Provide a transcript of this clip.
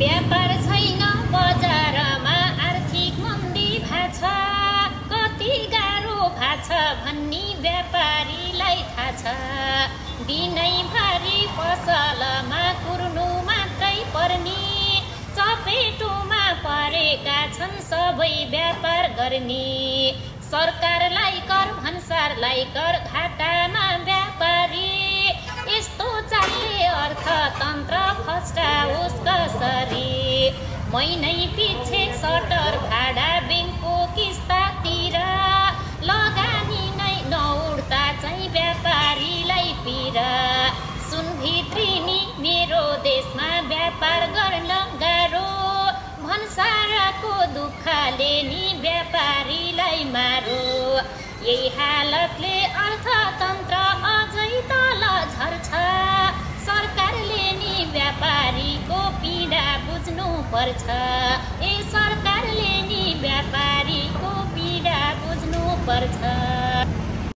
व्यापार छैन बजारमा आर्थिक मन्दी भाछ कति गाह्रो भाछ भन्ने व्यापारीलाई थाहा छ दिनैभरि पसलमा कुर्नु मात्रै पर्ने चपेटोमा परेका छन् सबै व्यापार गर्ने सरकारलाई कर भन्सारलाई कर घाटामा व्यापारी यस्तो चालले अर्थतन्त्र फस्टाओस् कसरी महिनै पछि सटर भाडा ब्याङ्कको किस्तातिर लगानी नै नउड्दा चाहिँ व्यापारीलाई पिर सुन भित्रिनी मेरो देशमा व्यापार गर्न गाह्रो भन्सारको दुःखले नि व्यापारीलाई मारो यही हालतले अर्थतन्त्र अझै तल झर्छ सरकारले नि व्यापारीको पीडा बुझ्नु पर्छ सरकारले नि व्यापारीको पीडा बुझ्नु पर्छ।